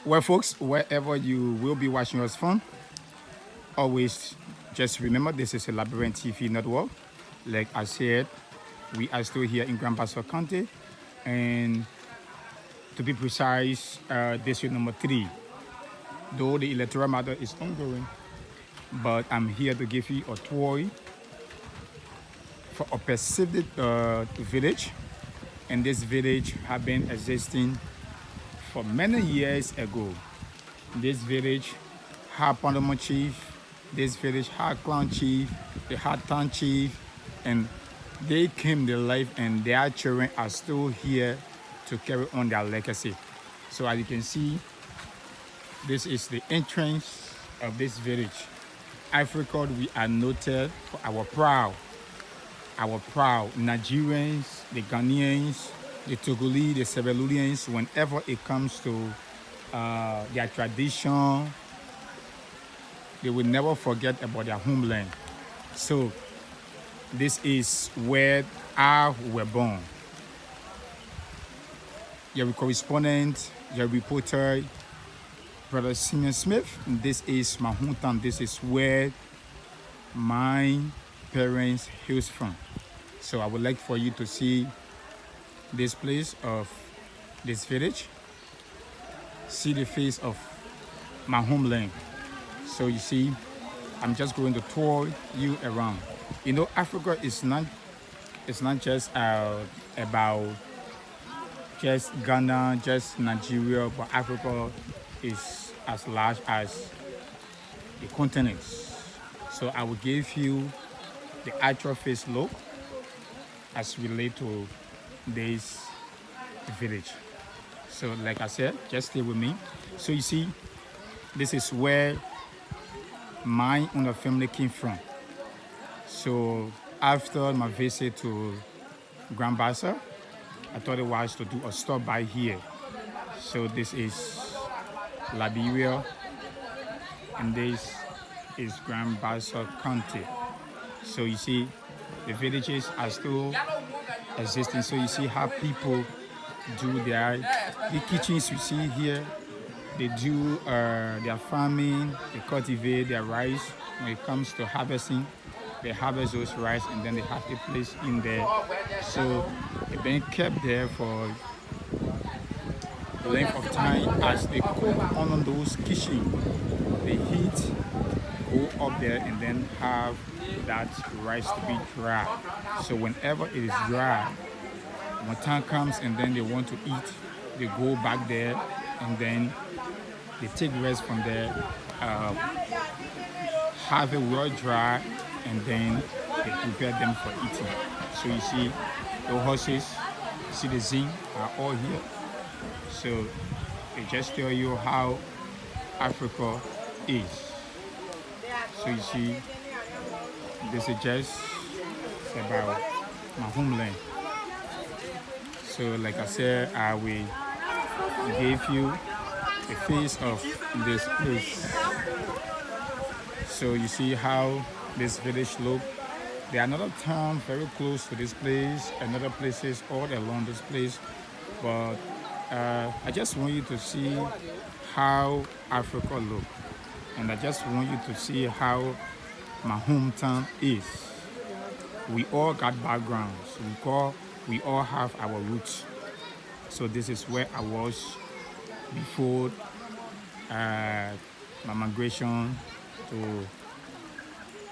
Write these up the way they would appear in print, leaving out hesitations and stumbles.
Well, folks, wherever you will be watching us from, always just remember this is a Liberian TV network. Like I said, we are still here in Grand Bassa County, and to be precise, district number 3. Though the electoral matter is ongoing, but I'm here to give you a tour for a specific village, and this village have been existing for many years ago. This village had Panama chief, this village had clan chief, they had town chief, and they came to life, and their children are still here to carry on their legacy. So as you can see, this is the entrance of this village. Africa, we are noted for our proud Nigerians, the Ghanaians, the Togolese, the Sierra Leoneans. Whenever it comes to their tradition, they will never forget about their homeland. So this is where I were born. Your correspondent, your reporter, Brother Simeon Smith. This is my hometown. This is where my parents hails from. So I would like for you to see this place of this village. See the face of my homeland. So you see, I'm just going to tour you around. You know, Africa is not just about just Ghana, just Nigeria, but Africa is as large as the continents. So I will give you the actual face look as relate to this village. So like I said, just stay with me. So you see, this is where my own family came from. So after my visit to Grand Bassa, I thought it was to do a stop by here. So this is Liberia, and this is Grand Bassa County. So you see, the villages are still existing. So you see how people do the kitchens you see here. They do their farming, they cultivate their rice. When it comes to harvesting, they harvest those rice and then they have a place in there. So they've been kept there for the length of time as they cook on those kitchen. The heat go up there and then have that rice to be dry. So whenever it is dry, when time comes and then they want to eat, they go back there and then they take rest from there, have it well dry, and then they prepare them for eating. So you see the horses, you see the zinc are all here. So they just tell you how Africa is. So you see, this is just about my homeland. So like I said, I will give you the face of this place. So you see how this village look. There are another town very close to this place, another places all along this place. But I just want you to see how Africa look. And I just want you to see how my hometown is. We all got backgrounds. We all have our roots. So this is where I was before my migration to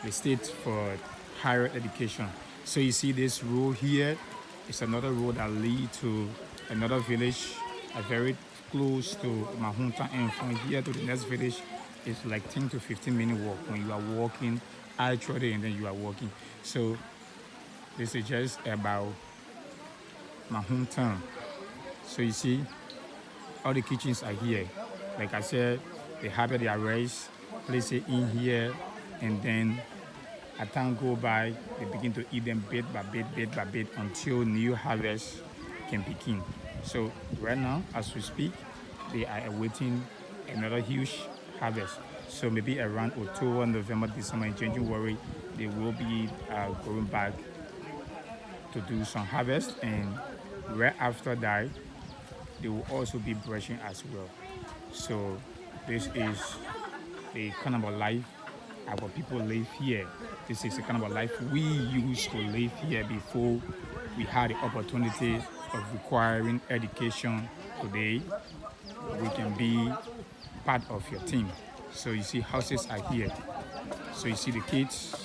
the state for higher education. So you see this road here is another road that leads to another village, very close to my hometown, and from here to the next village is like 10 to 15-minute walk when you are walking actually, and then you are walking. So this is just about my hometown. So you see, all the kitchens are here. Like I said, they have their rice, place it in here, and then as time go by, they begin to eat them bit by bit until new harvest can begin. So right now, as we speak, they are awaiting another huge harvest. So maybe around October, November, December, and January, they will be going back to do some harvest, and right after that, they will also be brushing as well. So this is the kind of a life our people live here. This is the kind of a life we used to live here before we had the opportunity of requiring education. Today we can be part of your team. So you see houses are here. So you see the kids,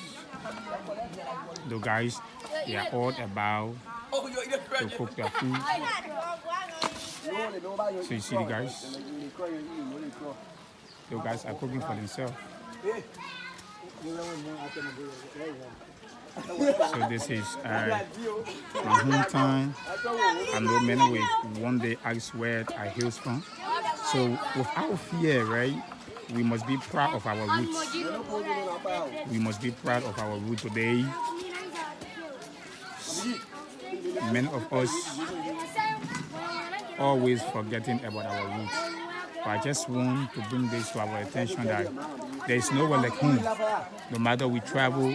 the guys, they are all about to cook their food. So you see the guys are cooking for themselves. So this is my hometown. I know many will one day ask where I hail from. So without fear, right, we must be proud of our roots. We must be proud of our roots today. Many of us always forgetting about our roots. But I just want to bring this to our attention that there is nowhere like home. No matter we travel,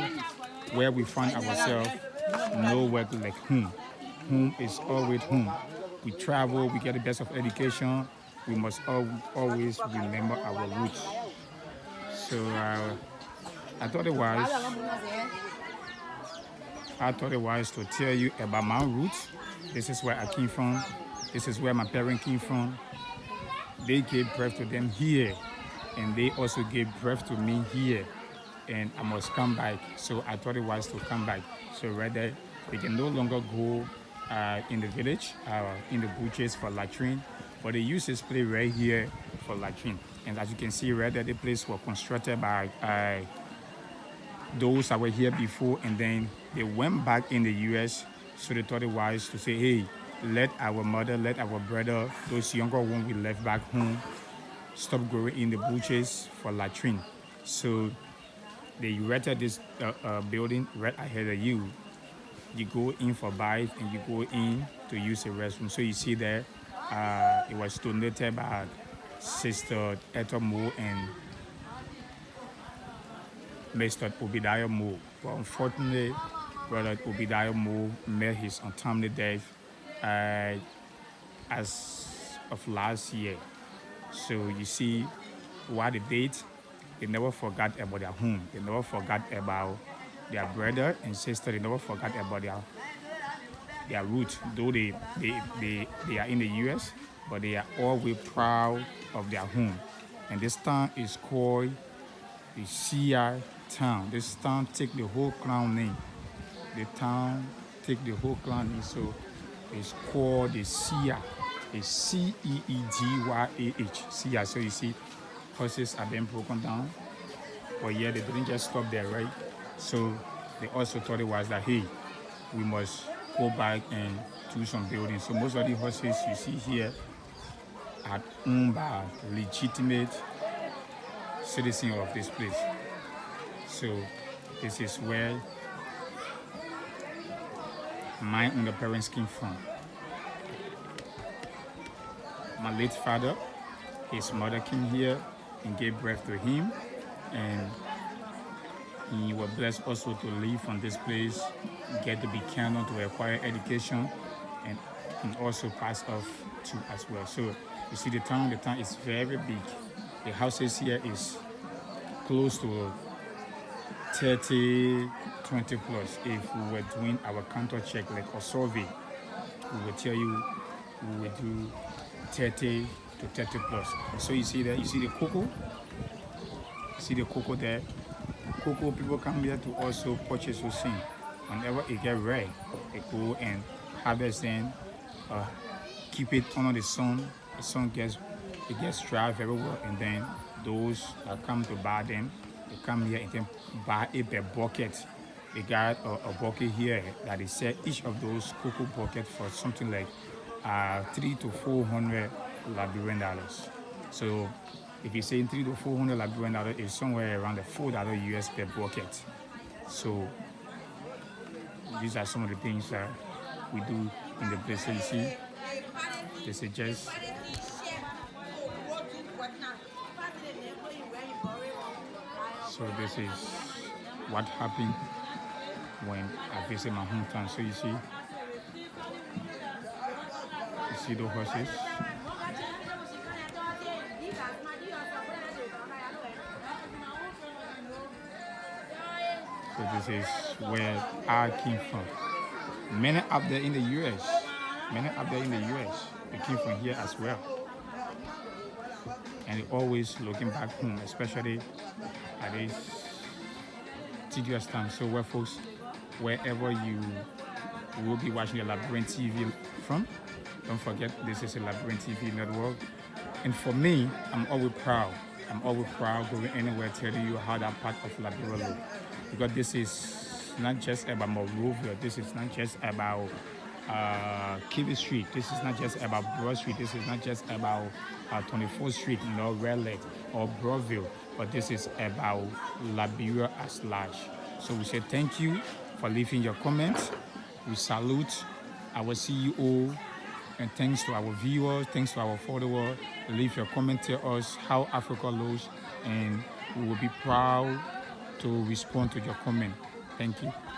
where we find ourselves, nowhere like home. Home is always home. We travel, we get the best of education. We must always remember our roots. So I thought it was to tell you about my roots. This is where I came from. This is where my parents came from. They gave birth to them here, and they also gave birth to me here, and I must come back. So I thought it was to come back. So rather, they can no longer go in the village, in the bushes for latrine, but they use this place right here for latrine. And as you can see, rather, the place was constructed by those that were here before, and then they went back in the US. So they thought it wise to say, hey, let our mother, let our brother, those younger ones we left back home, stop going in the bushes for latrine. So they rented this building right ahead of you. You go in for bath and you go in to use the restroom. So you see there, it was donated by Sister Etta Moore and Mr. Obadiah Moore. But unfortunately, Brother Obadiah Moore met his untimely death as of last year. So you see what they did, they never forgot about their home. They never forgot about their brother and sister. They never forgot about their roots. Though they are in the US, but they are always proud of their home. And this town is called the Ceedyah Town. This town take the whole clan name. The town take the whole clan name. So it's called the Ceedyah. It's C-E-E-D-Y-A-H. Ceedyah. So you see, houses are being broken down. But yeah, they didn't just stop there, right? So they also thought it was that, hey, we must go back and do some building. So most of the houses you see here are owned by legitimate citizens of this place. So this is where my older parents came from. My late father, his mother came here and gave birth to him, and he was blessed also to live from this place, get to be canon to acquire education, and also pass off to as well. So you see the town is very big. The houses here is close to 30, 20 plus. If we were doing our counter check like a survey, we would tell you we would do 30 to 30 plus. So you see that, you see the cocoa? You see the cocoa there? Cocoa, people come here to also purchase or sing. Whenever it get red, they go and harvest them, keep it under the sun. The sun gets dry very well, and then those that come to buy them, they come here and then buy it per bucket. They got a bucket here that they sell each of those cocoa buckets for something like $300 to $400 Liberian dollars. So if you're saying $300 to $400 Liberian dollars, it's somewhere around the $4 US per bucket. So these are some of the things that we do in the place. So you see, this is just so this is what happened when I visit my hometown. So you see the horses. So this is where I came from. Many up there in the US, they came from here as well. And they always looking back home, especially at this Ceedyah Town. So where folks, wherever you will be watching the Liberian TV from, don't forget this is a Liberian TV network. And for me, I'm always proud. Going anywhere telling you how that part of Liberia look. Because this is not just about Monrovia. This is not just about Kiwi Street. This is not just about Broad Street. This is not just about 24th Street, nor Relic or Broadville. But this is about Liberia as large. So we say thank you for leaving your comments. We salute our CEO. And thanks to our viewers, thanks to our followers. Leave your comment, tell us how Africa looks, and we will be proud to respond to your comment. Thank you.